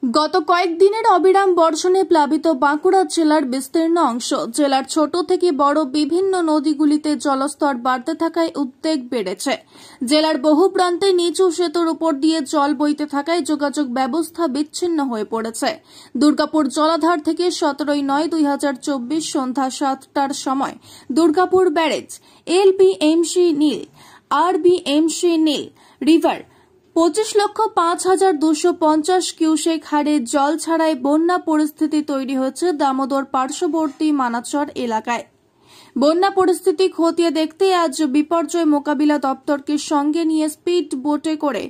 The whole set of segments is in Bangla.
গত কয়েকদিনের অবিরাম বর্ষণে প্লাবিত বাঁকুড়া জেলার বিস্তীর্ণ অংশ। জেলার ছোট থেকে বড় বিভিন্ন নদীগুলিতে জলস্তর বাড়তে থাকায় উদ্বেগ বেড়েছে। জেলার বহু প্রান্তে নিচু সেতুর উপর দিয়ে জল বইতে থাকায় যোগাযোগ ব্যবস্থা বিচ্ছিন্ন হয়ে পড়েছে। দুর্গাপুর জলাধার থেকে 17/9/2024 সন্ধ্যা 7টার সময় দুর্গাপুর ব্যারেজ, LBMC নীল, RBMC নীল রিভার 25,05,250 কিউসেক হারে জল ছাড়াই বন্যা পরিস্থিতি তৈরি হয়েছে দামোদর পার্শ্ববর্তী মানাচর এলাকায়। বন্যা পরিস্থিতি খতিয়ে দেখতে আজ বিপর্যয় মোকাবিলা দপ্তরকে সঙ্গে নিয়ে স্পিড বোটে করে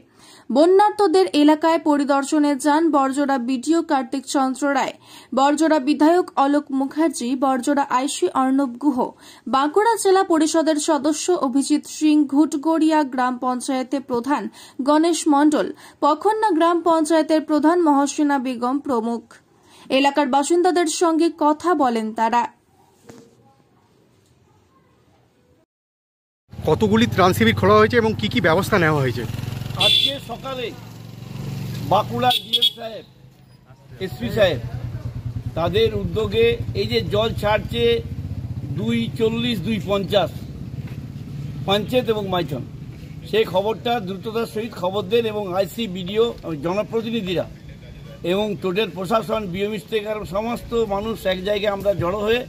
বন্যার্তদের এলাকায় পরিদর্শনে যান বরজোড়া বিডিও কার্তিক চন্দ্র রায়, বরজোড়া বিধায়ক অলোক মুখার্জি, বরজোড়া আইসি অর্ণব গুহ, বাঁকুড়া জেলা পরিষদের সদস্য অভিজিৎ সিং, ঘুটগড়িয়া গ্রাম পঞ্চায়েতের প্রধান গণেশ মণ্ডল, পখন্না গ্রাম পঞ্চায়েতের প্রধান মহসিনা বেগম প্রমুখ। এলাকার বাসিন্দাদের সঙ্গে কথা বলেন তারা। কতগুলি ত্রাণ শিবির খোলা হয়েছে এবং কি কি ব্যবস্থা নেওয়া হয়েছে? আজকে সকালে বাঁকুড়া ডিএম সাহেব, এসপি সাহেব তাদের উদ্যোগে এই যে জল ছাড়ছে 240-250 পঞ্চায়েত এবং মাইথন, সেই খবরটা দ্রুততার সহিত খবর দেন এবং আইসি, বিডিও, জনপ্রতিনিধিরা এবং টোটাল প্রশাসন, বিএমএস থেকে সমস্ত মানুষ এক জায়গায় আমরা জড়ো হয়ে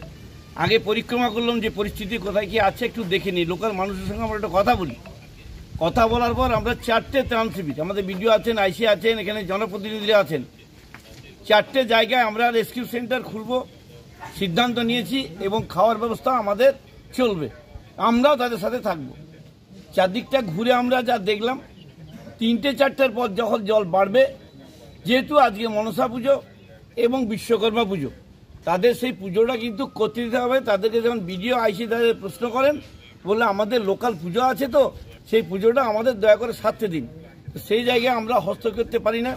আগে পরিক্রমা করলাম যে পরিস্থিতি কোথায় কি আছে একটু দেখে নিই। লোকাল মানুষের সঙ্গে আমরা একটা কথা বলি। কথা বলার পর আমরা 4টে ত্রাণ শিবির, আমাদের বিডিও আছেন, আইসি আছেন, এখানে জনপ্রতিনিধিরা আছেন, 4টে জায়গায় আমরা রেস্কিউ সেন্টার খুলব সিদ্ধান্ত নিয়েছি এবং খাওয়ার ব্যবস্থা আমাদের চলবে, আমরাও তাদের সাথে থাকব। চারদিকটা ঘুরে আমরা যা দেখলাম 3টে-4টের পর যখন জল বাড়বে, যেহেতু আজকে মনসা পুজো এবং বিশ্বকর্মা পুজো, তাদের সেই পুজোটা কিন্তু করতে দিতে হবে। তাদেরকে যখন বিডিও, আইসি তাদের প্রশ্ন করেন, বললে আমাদের লোকাল পুজো আছে, তো সেই পুজোটা আমাদের দয়া করে সারতে দিন। সেই জায়গায় আমরা হস্তক্ষেপ করতে পারি না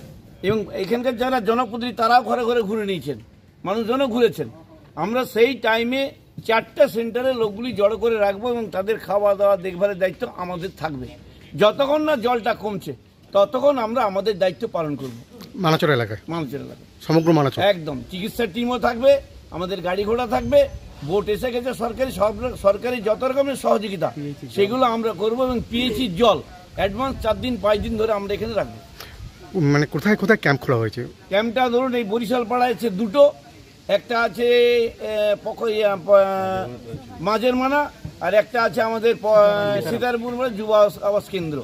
এবং এখানকার যারা জনপ্রতিনিধি তারাও ঘরে ঘরে ঘুরে নিয়েছেন, মানুষজনও ঘুরেছেন। আমরা সেই টাইমে 4টে সেন্টারে লোকগুলি জড়ো করে রাখবো এবং তাদের খাওয়া দাওয়া দেখভালের দায়িত্ব আমাদের থাকবে। যতক্ষণ না জলটা কমছে ততক্ষণ আমরা আমাদের দায়িত্ব পালন করব। মানাচর এলাকায় সমগ্র মানাচর একদম চিকিৎসার টিমও থাকবে, আমাদের গাড়ি ঘোড়া থাকবে, বোট এসে গেছে, সরকারি যত রকমের সহযোগিতা সেগুলো আমরা করবো এবং পিএইচি জল অ্যাডভান্স 4 দিন 5 দিন ধরে আমরা এখানে রাখবো। মানে কোথায় কোথায় ক্যাম্প খোলা হয়েছে? ক্যাম্পটা ধরুন এই বরিশাল পাড়ায় আছে 2টো, একটা আছে মাঝের মানা, আর একটা আছে আমাদের সীতারপুর যুব আবাস কেন্দ্র।